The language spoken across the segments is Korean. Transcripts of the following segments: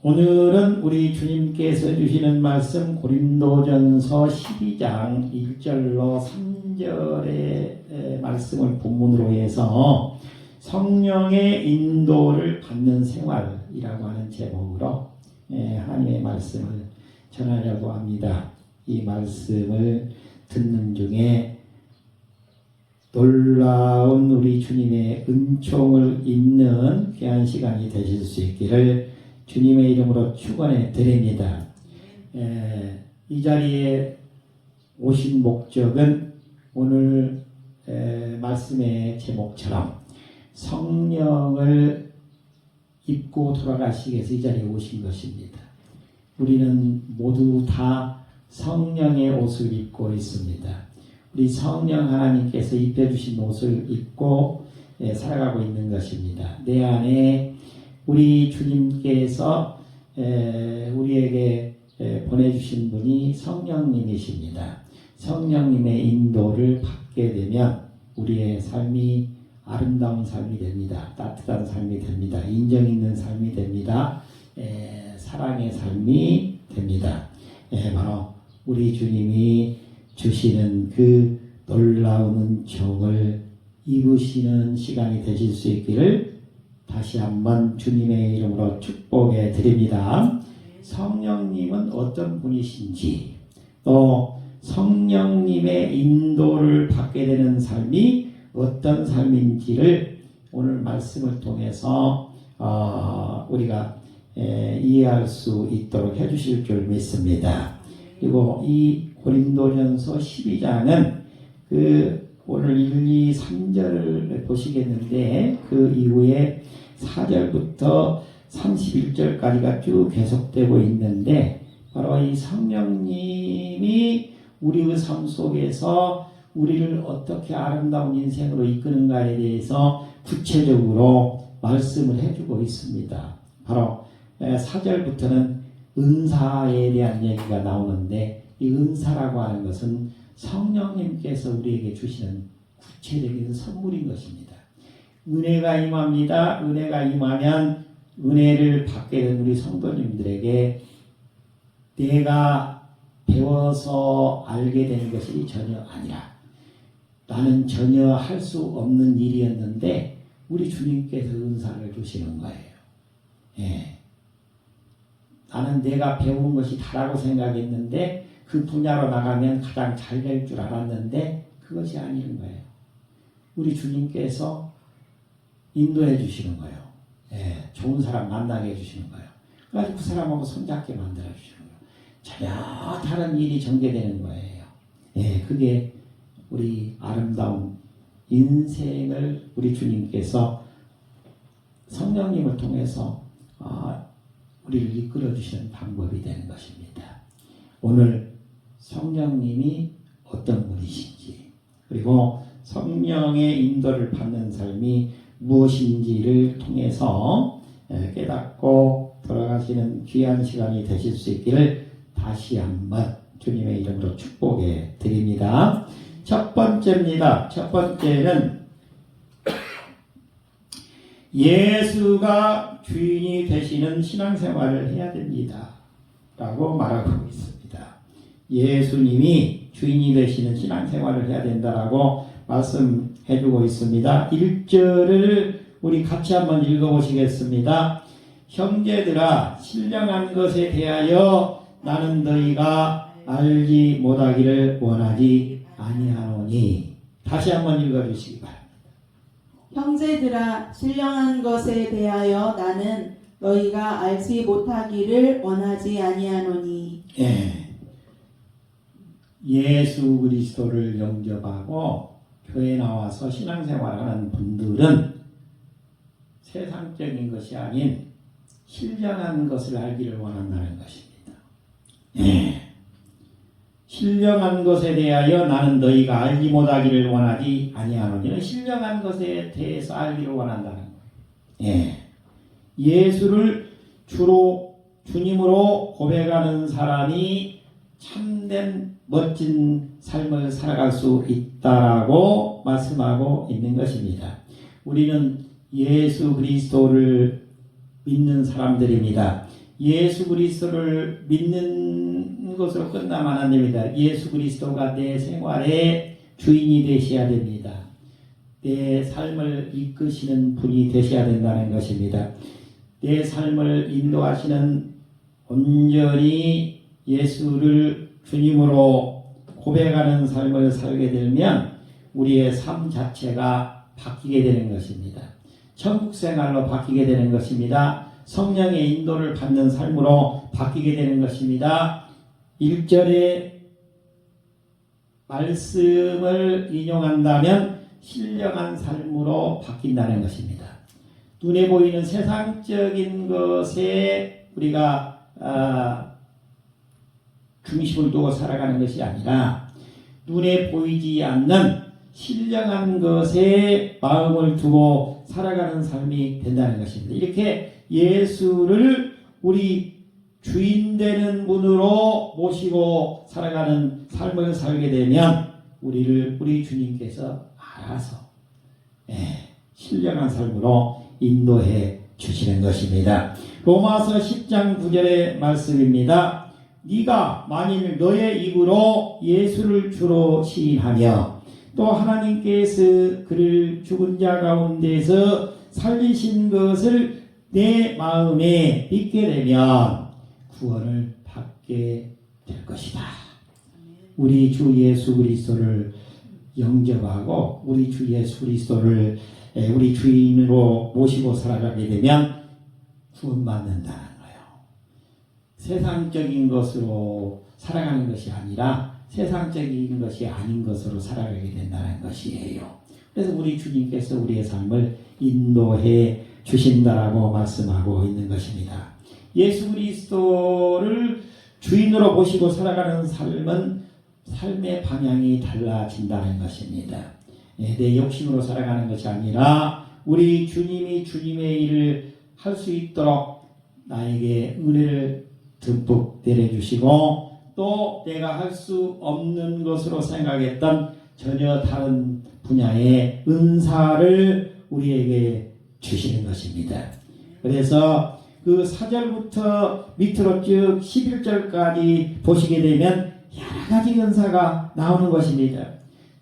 오늘은 우리 주님께서 주시는 말씀 고린도전서 12장 1절로 3절의 말씀을 본문으로 해서 성령의 인도를 받는 생활이라고 하는 제목으로 하나님의 말씀을 전하려고 합니다. 이 말씀을 듣는 중에 놀라운 우리 주님의 은총을 입는 귀한 시간이 되실 수 있기를 주님의 이름으로 축원해 드립니다. 이 자리에 오신 목적은 오늘 말씀의 제목처럼 성령을 입고 돌아가시기 위해서 이 자리에 오신 것입니다. 우리는 모두 다 성령의 옷을 입고 있습니다. 우리 성령 하나님께서 입혀주신 옷을 입고 살아가고 있는 것입니다. 내 안에 우리 주님께서 우리에게 보내주신 분이 성령님이십니다. 성령님의 인도를 받게 되면 우리의 삶이 아름다운 삶이 됩니다. 따뜻한 삶이 됩니다. 인정 있는 삶이 됩니다. 사랑의 삶이 됩니다. 바로 우리 주님이 주시는 그 놀라운 은총을 입으시는 시간이 되실 수 있기를 다시 한번 주님의 이름으로 축복해 드립니다. 성령님은 어떤 분이신지, 또 성령님의 인도를 받게 되는 삶이 어떤 삶인지를 오늘 말씀을 통해서 우리가 이해할 수 있도록 해주실 줄 믿습니다. 그리고 이 고린도전서 12장은 오늘 1, 2, 3절을 보시겠는데 그 이후에 4절부터 31절까지가 쭉 계속되고 있는데 바로 이 성령님이 우리의 삶 속에서 우리를 어떻게 아름다운 인생으로 이끄는가에 대해서 구체적으로 말씀을 해주고 있습니다. 바로 4절부터는 은사에 대한 얘기가 나오는데 이 은사라고 하는 것은 성령님께서 우리에게 주시는 구체적인 선물인 것입니다. 은혜가 임합니다. 은혜가 임하면 은혜를 받게 된 우리 성도님들에게 내가 배워서 알게 되는 것이 전혀 아니라 나는 전혀 할 수 없는 일이었는데 우리 주님께서 은사를 주시는 거예요. 나는 내가 배운 것이 다라고 생각했는데 그 분야로 나가면 가장 잘 될 줄 알았는데 그것이 아닌 거예요. 우리 주님께서 인도해 주시는 거예요. 좋은 사람 만나게 해주시는 거예요. 그래서 그 사람하고 손잡게 만들어 주시는 거예요. 전혀 다른 일이 전개되는 거예요. 그게 우리 아름다운 인생을 우리 주님께서 성령님을 통해서 우리를 이끌어 주시는 방법이 되는 것입니다. 오늘 성령님이 어떤 분이신지 그리고 성령의 인도를 받는 삶이 무엇인지를 통해서 깨닫고 돌아가시는 귀한 시간이 되실 수 있기를 다시 한번 주님의 이름으로 축복해 드립니다. 첫 번째입니다. 첫 번째는 예수가 주인이 되시는 신앙생활을 해야 됩니다. 라고 말하고 있습니다. 예수님이 주인이 되시는 신앙생활을 해야 된다라고 말씀해주고 있습니다. 1절을 우리 같이 한번 읽어보시겠습니다. 형제들아 신령한 것에 대하여 나는 너희가 알지 못하기를 원하지 아니하노니. 다시 한번 읽어주시기 바랍니다. 형제들아 신령한 것에 대하여 나는 너희가 알지 못하기를 원하지 아니하노니. 예수 그리스도를 영접하고 교회 나와서 신앙생활하는 분들은 세상적인 것이 아닌 신령한 것을 알기를 원한다는 것입니다. 신령한 것에 대하여 나는 너희가 알지 못하기를 원하지 아니하노니. 신령한 것에 대해서 알기를 원한다는 거예요. 예수를 주로 주님으로 고백하는 사람이 참된 멋진 삶을 살아갈 수 있다라고 말씀하고 있는 것입니다. 우리는 예수 그리스도를 믿는 사람들입니다. 예수 그리스도를 믿는 것으로 끝나면 안 됩니다. 예수 그리스도가 내 생활의 주인이 되셔야 됩니다. 내 삶을 이끄시는 분이 되셔야 된다는 것입니다. 내 삶을 인도하시는 온전히 예수를 주님으로 고백하는 삶을 살게 되면 우리의 삶 자체가 바뀌게 되는 것입니다. 천국 생활로 바뀌게 되는 것입니다. 성령의 인도를 받는 삶으로 바뀌게 되는 것입니다. 1절의 말씀을 인용한다면 신령한 삶으로 바뀐다는 것입니다. 눈에 보이는 세상적인 것에 우리가 중심을 두고 살아가는 것이 아니라 눈에 보이지 않는 신령한 것에 마음을 두고 살아가는 삶이 된다는 것입니다. 이렇게 예수를 우리 주인 되는 분으로 모시고 살아가는 삶을 살게 되면 우리 주님께서 알아서 신령한 삶으로 인도해 주시는 것입니다. 로마서 10장 9절의 말씀입니다. 네가 만일 너의 입으로 예수를 주로 시인하며 또 하나님께서 그를 죽은 자 가운데서 살리신 것을 내 마음에 믿게 되면 구원을 받게 될 것이다. 우리 주 예수 그리스도를 영접하고 우리 주 예수 그리스도를 우리 주인으로 모시고 살아가게 되면 구원받는다는 거예요. 세상적인 것으로 살아가는 것이 아니라 세상적인 것이 아닌 것으로 살아가게 된다는 것이에요. 그래서 우리 주님께서 우리의 삶을 인도해 주신다라고 말씀하고 있는 것입니다. 예수 그리스도를 주인으로 모시고 살아가는 삶은 삶의 방향이 달라진다는 것입니다. 내 욕심으로 살아가는 것이 아니라 우리 주님이 주님의 일을 할 수 있도록 나에게 은혜를 듬뿍 내려주시고 또 내가 할 수 없는 것으로 생각했던 전혀 다른 분야의 은사를 우리에게 주시는 것입니다. 그래서 그 4절부터 밑으로 쭉 11절까지 보시게 되면 여러 가지 은사가 나오는 것입니다.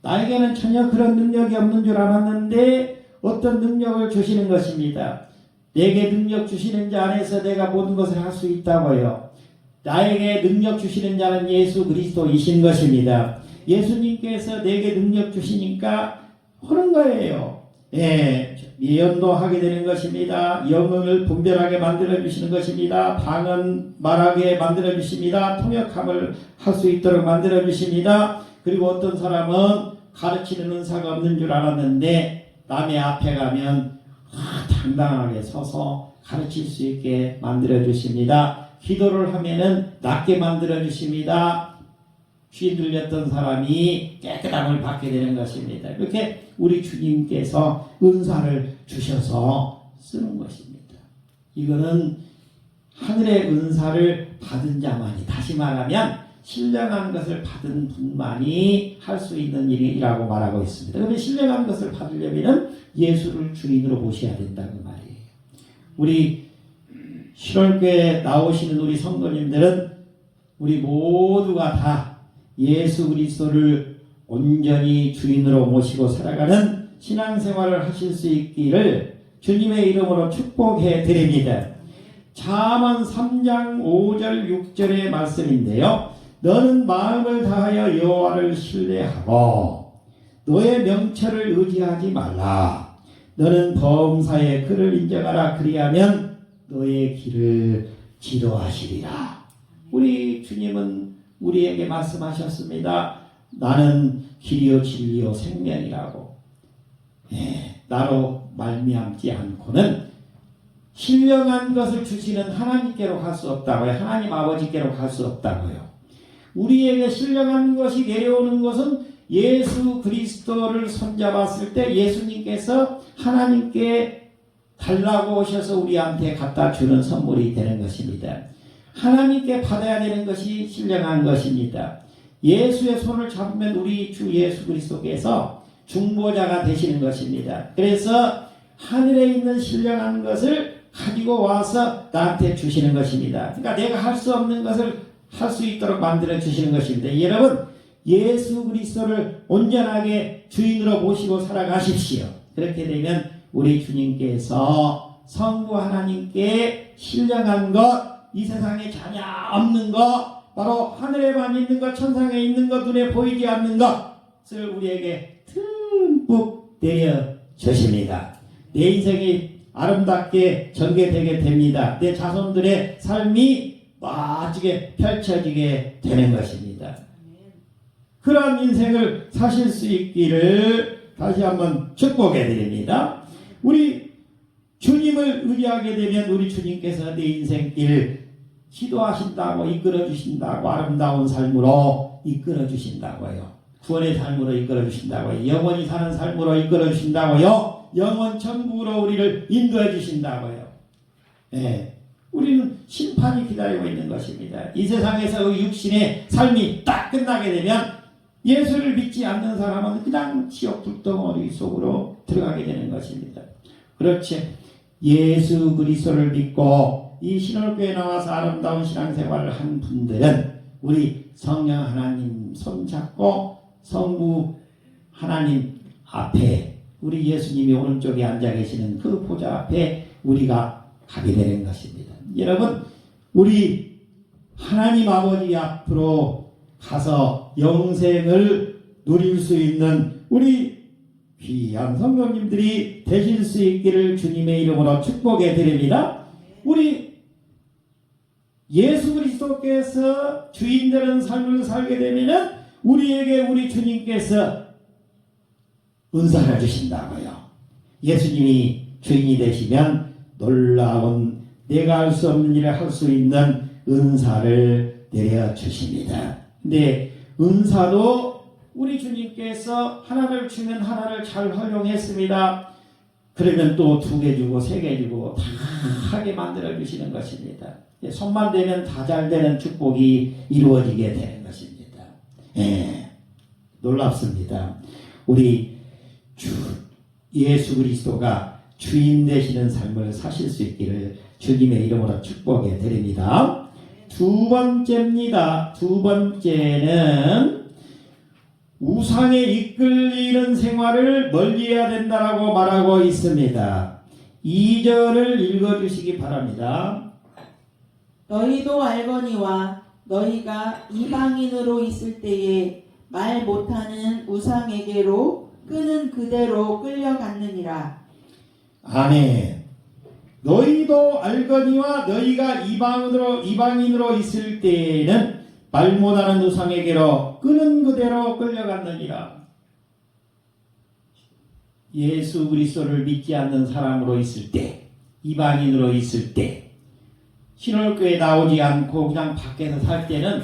나에게는 전혀 그런 능력이 없는 줄 알았는데 어떤 능력을 주시는 것입니다. 내게 능력 주시는 자 안에서 내가 모든 것을 할 수 있다고요. 나에게 능력 주시는 자는 예수 그리스도이신 것입니다. 예수님께서 내게 능력 주시니까 하는 거예요. 예언도 하게 되는 것입니다. 영혼을 분별하게 만들어 주시는 것입니다. 방언 말하게 만들어 주십니다. 통역함을 할 수 있도록 만들어 주십니다. 그리고 어떤 사람은 가르치는 은사가 없는 줄 알았는데 남의 앞에 가면 당당하게 서서 가르칠 수 있게 만들어 주십니다. 기도를 하면은 낫게 만들어 주십니다. 귀 들렸던 사람이 깨끗함을 받게 되는 것입니다. 이렇게 우리 주님께서 은사를 주셔서 쓰는 것입니다. 이거는 하늘의 은사를 받은 자만이, 다시 말하면 신령한 것을 받은 분만이 할 수 있는 일이라고 말하고 있습니다. 그런데 신령한 것을 받으려면 예수를 주인으로 모셔야 된다는 말이에요. 우리 신월교에 나오시는 우리 성도님들은 우리 모두가 다 예수 그리스도를 온전히 주인으로 모시고 살아가는 신앙생활을 하실 수 있기를 주님의 이름으로 축복해 드립니다. 잠언 3장 5절 6절의 말씀인데요. 너는 마음을 다하여 여호와를 신뢰하고 너의 명철을 의지하지 말라. 너는 범사에 그를 인정하라. 그리하면 너의 길을 지도하시리라. 우리 주님은 우리에게 말씀하셨습니다. 나는 길이요 진리요 생명이라고. 나로 말미암지 않고는 신령한 것을 주시는 하나님께로 갈 수 없다고요. 하나님 아버지께로 갈 수 없다고요. 우리에게 신령한 것이 내려오는 것은 예수 그리스도를 손잡았을 때 예수님께서 하나님께 달라고 오셔서 우리한테 갖다 주는 선물이 되는 것입니다. 하나님께 받아야 되는 것이 신령한 것입니다. 예수의 손을 잡으면 우리 주 예수 그리스도께서 중보자가 되시는 것입니다. 그래서 하늘에 있는 신령한 것을 가지고 와서 나한테 주시는 것입니다. 그러니까 내가 할 수 없는 것을 할 수 있도록 만들어 주시는 것입니다. 여러분, 예수 그리스도를 온전하게 주인으로 모시고 살아가십시오. 그렇게 되면 우리 주님께서 성부 하나님께 신령한 것, 이 세상에 전혀 없는 것, 바로 하늘에만 있는 것, 천상에 있는 것, 눈에 보이지 않는 것을 우리에게 듬뿍 내려 주십니다. 내 인생이 아름답게 전개되게 됩니다. 내 자손들의 삶이 멋지게 펼쳐지게 되는 것입니다. 그러한 인생을 사실 수 있기를 다시 한번 축복해 드립니다. 우리 주님을 의지하게 되면 우리 주님께서 내 인생길 기도하신다고 이끌어 주신다고 아름다운 삶으로 이끌어 주신다고요. 구원의 삶으로 이끌어 주신다고요. 영원히 사는 삶으로 이끌어 주신다고요. 영원 천국으로 우리를 인도해 주신다고요. 네. 우리는 심판이 기다리고 있는 것입니다. 이 세상에서 육신의 삶이 딱 끝나게 되면 예수를 믿지 않는 사람은 그냥 지옥 불덩어리 속으로 들어가게 되는 것입니다. 그렇지. 예수 그리스도를 믿고 이 신월교에 나와서 아름다운 신앙생활을 한 분들은 우리 성령 하나님 손잡고 성부 하나님 앞에 우리 예수님이 오른쪽에 앉아 계시는 그 보좌 앞에 우리가 가게 되는 것입니다. 여러분, 우리 하나님 아버지 앞으로 가서 영생을 누릴 수 있는 우리 귀한 성도님들이 되실 수 있기를 주님의 이름으로 축복해 드립니다. 우리 예수 그리스도께서 주인 되는 삶을 살게 되면 우리에게 우리 주님께서 은사를 주신다고요. 예수님이 주인이 되시면 놀라운 내가 할 수 없는 일을 할 수 있는 은사를 내려주십니다. 근데 은사도 우리 주님께서 하나를 주면 하나를 잘 활용했습니다. 그러면 또 2개 주고 3개 주고 다 하게 만들어 주시는 것입니다. 손만 대면 다 잘 되는 축복이 이루어지게 되는 것입니다. 예, 놀랍습니다. 우리 예수 그리스도가 주인 되시는 삶을 사실 수 있기를 주님의 이름으로 축복해 드립니다. 2번째입니다. 2번째는 우상에 이끌리는 생활을 멀리해야 된다라고 말하고 있습니다. 2절을 읽어주시기 바랍니다. 너희도 알거니와 너희가 이방인으로 있을 때에 말 못하는 우상에게로 끄는 그대로 끌려갔느니라. 아멘. 너희도 알거니와 너희가 이방인으로 있을 때에는 말 못하는 우상에게로 끄는 그대로 끌려갔느니라. 예수 그리스도를 믿지 않는 사람으로 있을 때, 이방인으로 있을 때, 신월교에 나오지 않고 그냥 밖에서 살 때는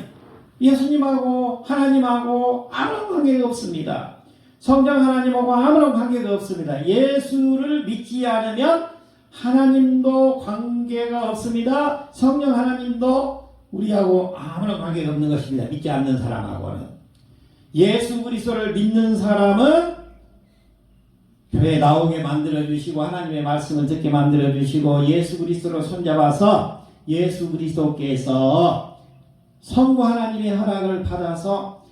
예수님하고 하나님하고 아무런 관계가 없습니다. 성령 하나님하고 아무런 관계가 없습니다. 예수를 믿지 않으면 하나님도 관계가 없습니다. 성령 하나님도 우리하고 아무런 관계가 없는 것입니다. 믿지 않는 사람하고는. 예수 그리스도를 믿는 사람은 교회에 나오게 만들어주시고 하나님의 말씀을 듣게 만들어주시고 예수 그리스도로 손잡아서 예수 그리스도께서 성부 하나님의 허락을 받아서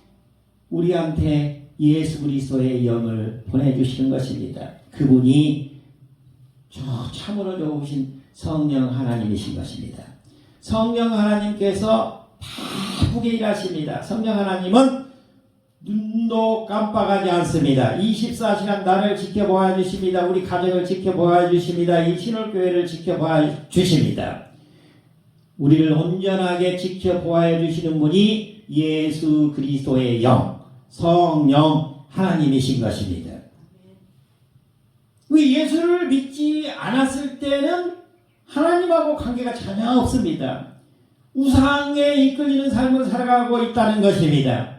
우리한테 예수 그리스도의 영을 보내주시는 것입니다. 그분이 참으로 좋으신 성령 하나님이신 것입니다. 성령 하나님께서 바쁘게 일하십니다. 성령 하나님은 눈도 깜빡하지 않습니다. 24시간 나를 지켜보아 주십니다. 우리 가정을 지켜보아 주십니다. 이 신월교회를 지켜보아 주십니다. 우리를 온전하게 지켜보아 주시는 분이 예수 그리스도의 영, 성령 하나님이신 것입니다. 예수를 믿지 않았을 때는 하나님하고 관계가 전혀 없습니다. 우상에 이끌리는 삶을 살아가고 있다는 것입니다.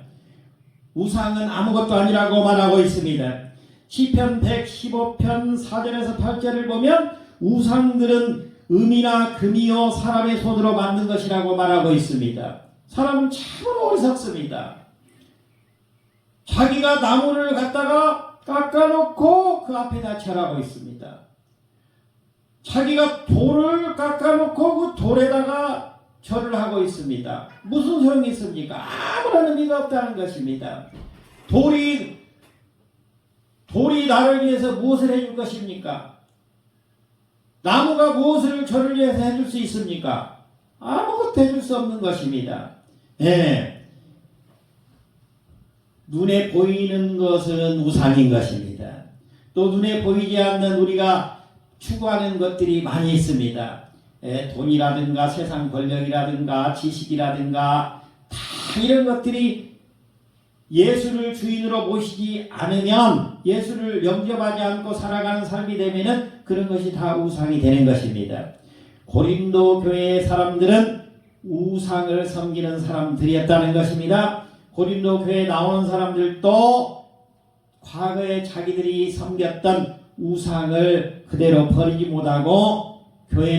우상은 아무것도 아니라고 말하고 있습니다. 시편 115편 4절에서 8절을 보면 우상들은 음이나 금이요 사람의 손으로 만든 것이라고 말하고 있습니다. 사람은 참으로 어리석습니다. 자기가 나무를 갖다가 깎아놓고 그 앞에다 절하고 있습니다. 자기가 돌을 깎아놓고 그 돌에다가 절을 하고 있습니다. 무슨 소용이 있습니까? 아무런 의미가 없다는 것입니다. 돌이 나를 위해서 무엇을 해줄 것입니까? 나무가 무엇을 저를 위해서 해줄 수 있습니까? 아무것도 해줄 수 없는 것입니다. 예. 눈에 보이는 것은 우상인 것입니다. 또 눈에 보이지 않는 우리가 추구하는 것들이 많이 있습니다. 예, 돈이라든가 세상 권력이라든가 지식이라든가 다 이런 것들이 예수를 주인으로 모시지 않으면, 예수를 영접하지 않고 살아가는 삶이 되면은 그런 것이 다 우상이 되는 것입니다. 고린도 교회의 사람들은 우상을 섬기는 사람들이었다는 것입니다. 고린도 교회에 나오는 사람들도 과거에 자기들이 섬겼던 우상을 그대로 버리지 못하고 교회에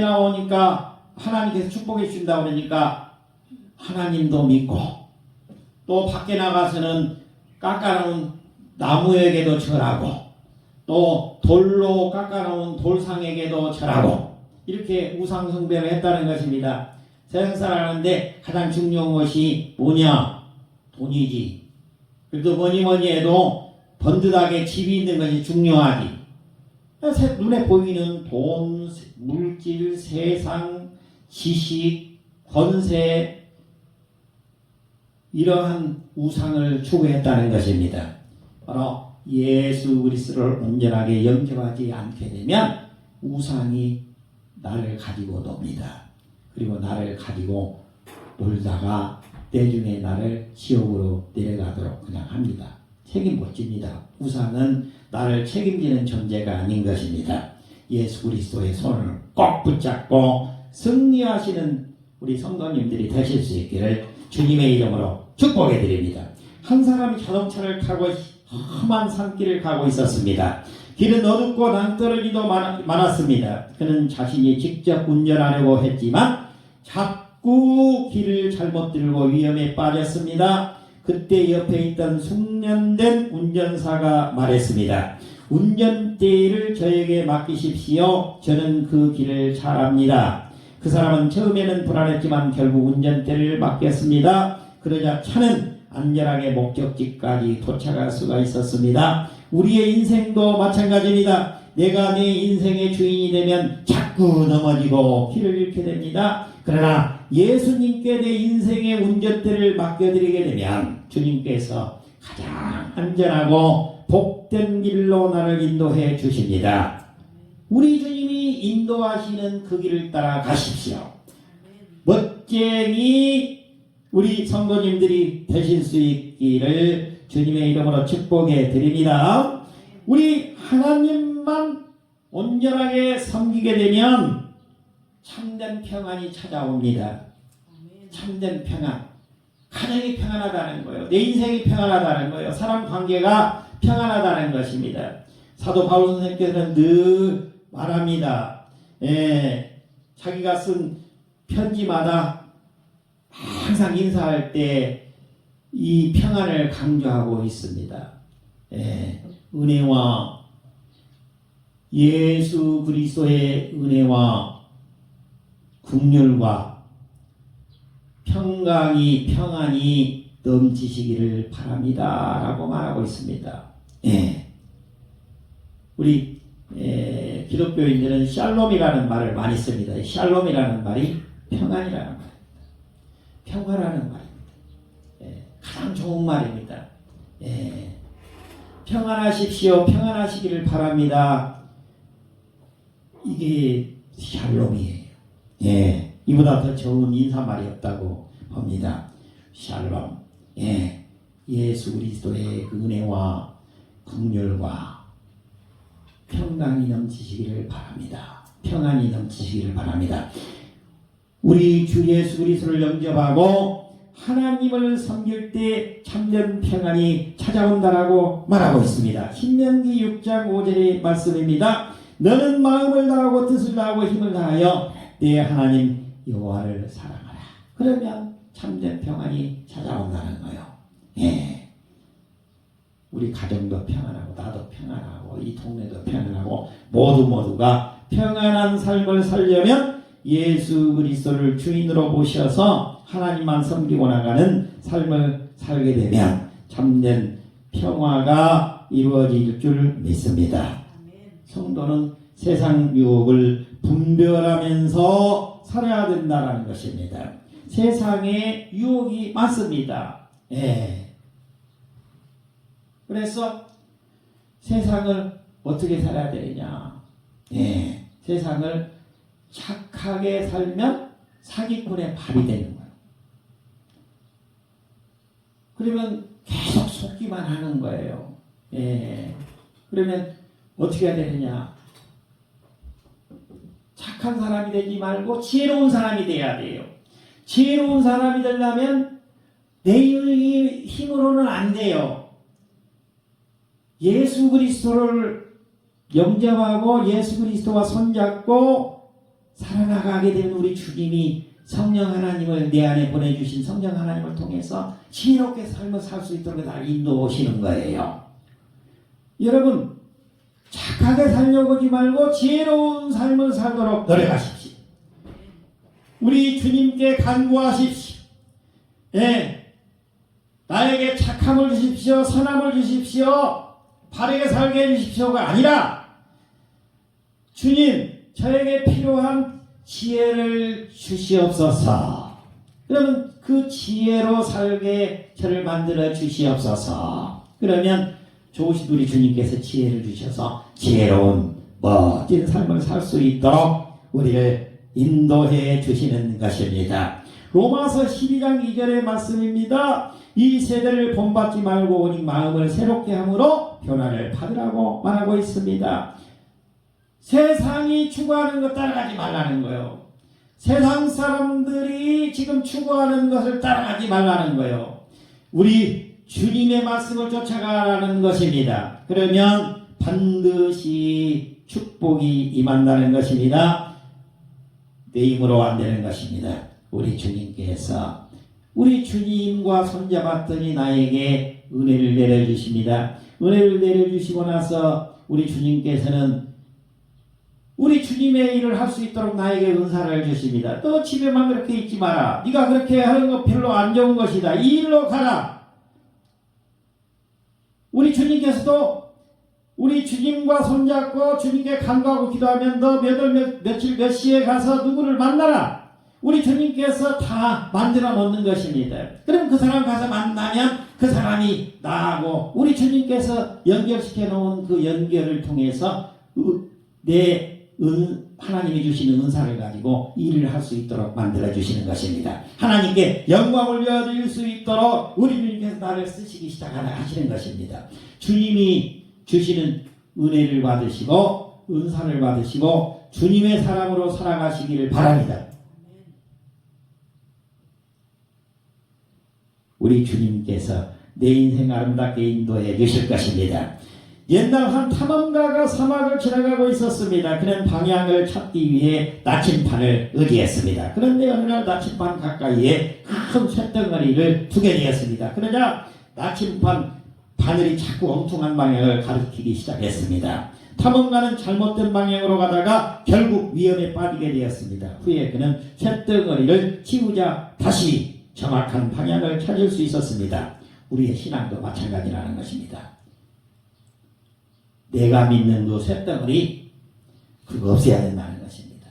나오니까 하나님께서 축복해 주신다고 그러니까 하나님도 믿고, 또 밖에 나가서는 깎아놓은 나무에게도 절하고, 또 돌로 깎아놓은 돌상에게도 절하고, 이렇게 우상 숭배를 했다는 것입니다. 세상 살아가는데 가장 중요한 것이 뭐냐? 돈이지. 그래도 뭐니 해도 번듯하게 집이 있는 것이 중요하지. 눈에 보이는 돈, 물질, 세상, 지식, 권세, 이러한 우상을 추구했다는 것입니다. 바로 예수 그리스도를 온전하게 영접하지 않게 되면 우상이 나를 가지고 놉니다. 그리고 나를 가지고 놀다가 때중에 나를 지옥으로 내려가도록 그냥 합니다. 책임 못 집니다. 우상은 나를 책임지는 존재가 아닌 것입니다. 예수 그리스도의 손을 꼭 붙잡고 승리하시는 우리 성도님들이 되실 수 있기를 주님의 이름으로 축복해 드립니다. 한 사람이 자동차를 타고 험한 산길을 가고 있었습니다. 길은 어둡고 낭떠러지도 많았습니다. 그는 자신이 직접 운전하려고 했지만 자꾸 길을 잘못 들고 위험에 빠졌습니다. 그때 옆에 있던 숙련된 운전사가 말했습니다. 운전대를 저에게 맡기십시오. 저는 그 길을 잘 압니다. 그 사람은 처음에는 불안했지만 결국 운전대를 맡겼습니다. 그러자 차는 안전하게 목적지까지 도착할 수가 있었습니다. 우리의 인생도 마찬가지입니다. 내가 내 인생의 주인이 되면 자꾸 넘어지고 길을 잃게 됩니다. 그러나 예수님께 내 인생의 운전대를 맡겨드리게 되면 주님께서 가장 안전하고 복된 길로 나를 인도해 주십니다. 우리 주님이 인도하시는 그 길을 따라 가십시오. 멋쟁이 우리 성도님들이 되실 수 있기를 주님의 이름으로 축복해 드립니다. 우리 하나님만 온전하게 섬기게 되면 참된 평안이 찾아옵니다. 참된 평안. 가정이 평안하다는 거예요. 내 인생이 평안하다는 거예요. 사람 관계가 평안하다는 것입니다. 사도 바울 선생님께서는 늘 말합니다. 자기가 쓴 편지마다 항상 인사할 때 이 평안을 강조하고 있습니다. 은혜와 예수 그리스도의 은혜와 긍휼과 평안이 넘치시기를 바랍니다. 라고 말하고 있습니다. 우리 기독교인들은 샬롬이라는 말을 많이 씁니다. 샬롬이라는 말이 평안이라는 말입니다. 평화라는 말입니다. 가장 좋은 말입니다. 평안하십시오. 평안하시기를 바랍니다. 이게 샬롬이에요. 이보다 더 좋은 인사말이 없다고 봅니다. 샬롬. 예수 그리스도의 그 은혜와 긍휼과 평강이 넘치시기를 바랍니다. 평안이 넘치시기를 바랍니다. 우리 주 예수 그리스도를 영접하고 하나님을 섬길 때 참된 평안이 찾아온다라고 말하고 있습니다. 신명기 6장 5절의 말씀입니다. 너는 마음을 다하고 뜻을 다하고 힘을 다하여 내 하나님 여호와를 사랑하라. 그러면 참된 평안이 찾아온다는 거예요. 우리 가정도 평안하고 나도 평안하고 이 동네도 평안하고 모두가 평안한 삶을 살려면 예수 그리스도를 주인으로 모셔서 하나님만 섬기고 나가는 삶을 살게 되면 참된 평화가 이루어질 줄 믿습니다. 성도는 세상 유혹을 분별하면서 살아야 된다는 것입니다. 세상에 유혹이 많습니다. 그래서 세상을 어떻게 살아야 되느냐? 세상을 착하게 살면 사기꾼의 발이 되는 거예요. 그러면 계속 속기만 하는 거예요. 그러면 어떻게 해야 되느냐? 착한 사람이 되지 말고 지혜로운 사람이 돼야 돼요. 지혜로운 사람이 되려면 내 힘으로는 안 돼요. 예수 그리스도를 영접하고 예수 그리스도와 손잡고 살아나가게 되면 우리 주님이 성령 하나님을 내 안에 보내주신 성령 하나님을 통해서 지혜롭게 삶을 살 수 있도록 나를 인도하시는 거예요. 여러분 착하게 살려고 하지 말고 지혜로운 삶을 살도록 노력하십시오. 우리 주님께 간구하십시오. 나에게 착함을 주십시오. 선함을 주십시오. 바르게 살게 해주십시오가 아니라 주님 저에게 필요한 지혜를 주시옵소서. 그러면 그 지혜로 살게 저를 만들어 주시옵소서. 그러면 좋으신 우리 주님께서 지혜를 주셔서 지혜로운 멋진 삶을 살 수 있도록 우리를 인도해 주시는 것입니다. 로마서 12장 2절의 말씀입니다. 이 세대를 본받지 말고 오직 마음을 새롭게 함으로 변화를 받으라고 말하고 있습니다. 세상이 추구하는 것 따라가지 말라는 거예요. 세상 사람들이 지금 추구하는 것을 따라가지 말라는 거예요. 우리 주님의 말씀을 쫓아가라는 것입니다. 그러면 반드시 축복이 임한다는 것입니다. 내 힘으로 안 되는 것입니다. 우리 주님께서 우리 주님과 손잡았더니 나에게 은혜를 내려주십니다. 은혜를 내려주시고 나서 우리 주님께서는 우리 주님의 일을 할 수 있도록 나에게 은사를 주십니다. 너 집에만 그렇게 있지 마라. 네가 그렇게 하는 거 별로 안 좋은 것이다. 이 일로 가라. 우리 주님께서도 우리 주님과 손잡고 주님께 간구하고 기도하면 너 며칠 몇 시에 가서 누구를 만나라. 우리 주님께서 다 만들어 놓는 것입니다. 그럼 그 사람 가서 만나면 그 사람이 나하고 우리 주님께서 연결시켜 놓은 그 연결을 통해서 하나님이 주시는 은사를 가지고 일을 할 수 있도록 만들어 주시는 것입니다. 하나님께 영광을 올려드릴 수 있도록 우리 주님께서 나를 쓰시기 시작하시는 것입니다. 주님이 주시는 은혜를 받으시고 은사를 받으시고 주님의 사람으로 살아가시기를 바랍니다. 우리 주님께서 내 인생 아름답게 인도해 주실 것입니다. 옛날 한 탐험가가 사막을 지나가고 있었습니다. 그는 방향을 찾기 위해 나침반을 의지했습니다. 그런데 어느 날 나침반 가까이에 큰 쇳덩어리를 두게 되었습니다. 그러자 나침반 바늘이 자꾸 엉뚱한 방향을 가리키기 시작했습니다. 탐험가는 잘못된 방향으로 가다가 결국 위험에 빠지게 되었습니다. 후에 그는 쇳덩어리를 치우자 다시 정확한 방향을 찾을 수 있었습니다. 우리의 신앙도 마찬가지라는 것입니다. 내가 믿는 그 쇳덩어리 그거 없애야 된다는 것입니다.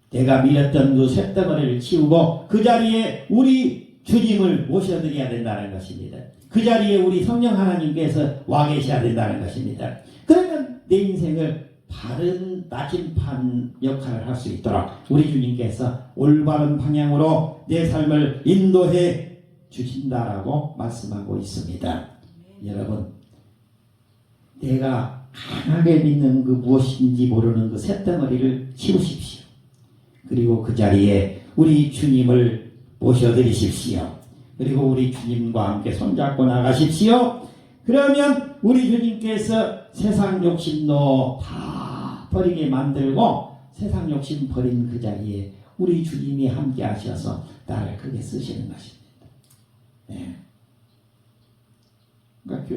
내가 믿었던 그 쇳덩어리를 치우고 그 자리에 우리 주님을 모셔드려야 된다는 것입니다. 그 자리에 우리 성령 하나님께서 와 계셔야 된다는 것입니다. 그러면 내 인생을 바른 나침반 역할을 할 수 있도록 우리 주님께서 올바른 방향으로 내 삶을 인도해 주신다라고 말씀하고 있습니다. 여러분, 내가 강하게 믿는 그 무엇인지 모르는 그 쇳덩어리를 치우십시오. 그리고 그 자리에 우리 주님을 모셔드리십시오. 그리고 우리 주님과 함께 손잡고 나가십시오. 그러면 우리 주님께서 세상 욕심도 다 버리게 만들고 세상 욕심 버린 그 자리에 우리 주님이 함께 하셔서 나를 크게 쓰시는 것입니다. 네. 그러니까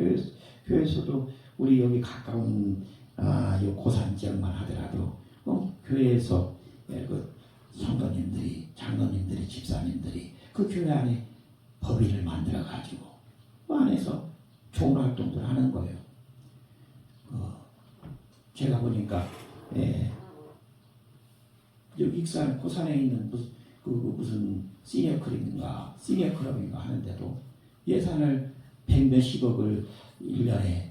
교회에서도 우리 여기 가까운 요 고산 지역만 하더라도 교회에서 그 성도님들이, 장로님들이, 집사님들이 그 교회 안에 법인을 만들어 가지고 그 안에서 좋은 활동들을 하는 거예요. 제가 보니까 여기 익산 고산에 있는 무슨 시니어 클럽인가 하는데도 예산을 100몇십억을 1년에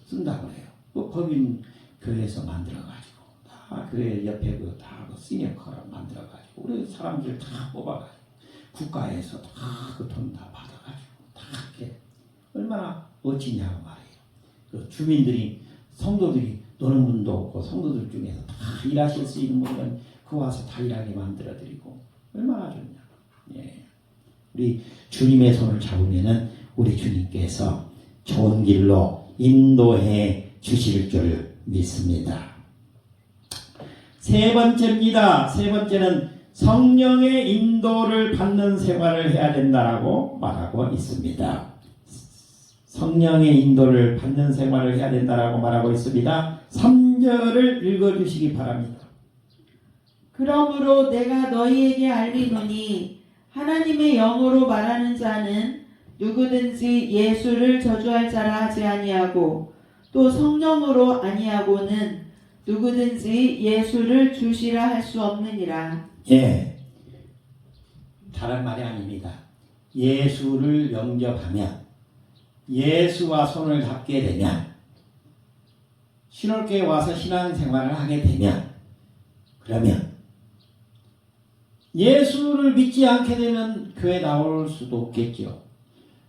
쓴다고 해요. 그 법인 교회에서 만들어가지고 다 교회 옆에 다 시니어 클럽 만들어가지고 우리 사람들 다 뽑아가지고 국가에서 다 그 돈 다 받아가지고 다 이렇게 얼마나 멋지냐고 말이에요. 그 주민들이 성도들이 노는 분도 없고 성도들 중에서 다 일하실 수 있는 분은 그 와서 다 일하게 만들어드리고 얼마나 좋냐. 예. 우리 주님의 손을 잡으면은 우리 주님께서 좋은 길로 인도해 주실 줄 믿습니다. 세 번째입니다. 세 번째는 성령의 인도를 받는 생활을 해야 된다라고 말하고 있습니다. 성령의 인도를 받는 생활을 해야 된다라고 말하고 있습니다. 3절을 읽어주시기 바랍니다. 그러므로 내가 너희에게 알리노니 하나님의 영으로 말하는 자는 누구든지 예수를 저주할 자라 하지 아니하고 또 성령으로 아니하고는 누구든지 예수를 주시라 할 수 없느니라. 예, 다른 말이 아닙니다. 예수를 영접하면 예수와 손을 잡게 되면 신홀교에 와서 신앙생활을 하게 되면 그러면 예수를 믿지 않게 되면 교회 나올 수도 없겠죠.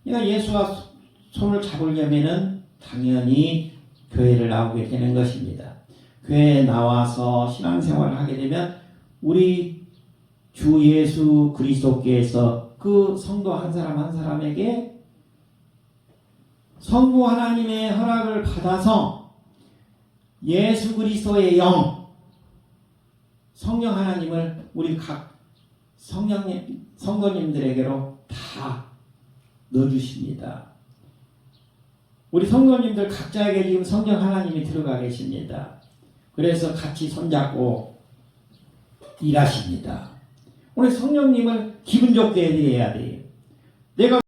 그러니까 예수와 손을 잡으려면은 당연히 교회를 나오게 되는 것입니다. 교회에 나와서 신앙생활을 하게 되면 우리 주 예수 그리스도께서 그 성도 한 사람 한 사람에게 성부 하나님의 허락을 받아서 예수 그리스도의 영, 성령 하나님을 우리 각 성도님들에게로 다 넣어주십니다. 우리 성도님들 각자에게 지금 성령 하나님이 들어가 계십니다. 그래서 같이 손잡고 일하십니다. 우리 성령님을 기분 좋게 해야 돼요. 내가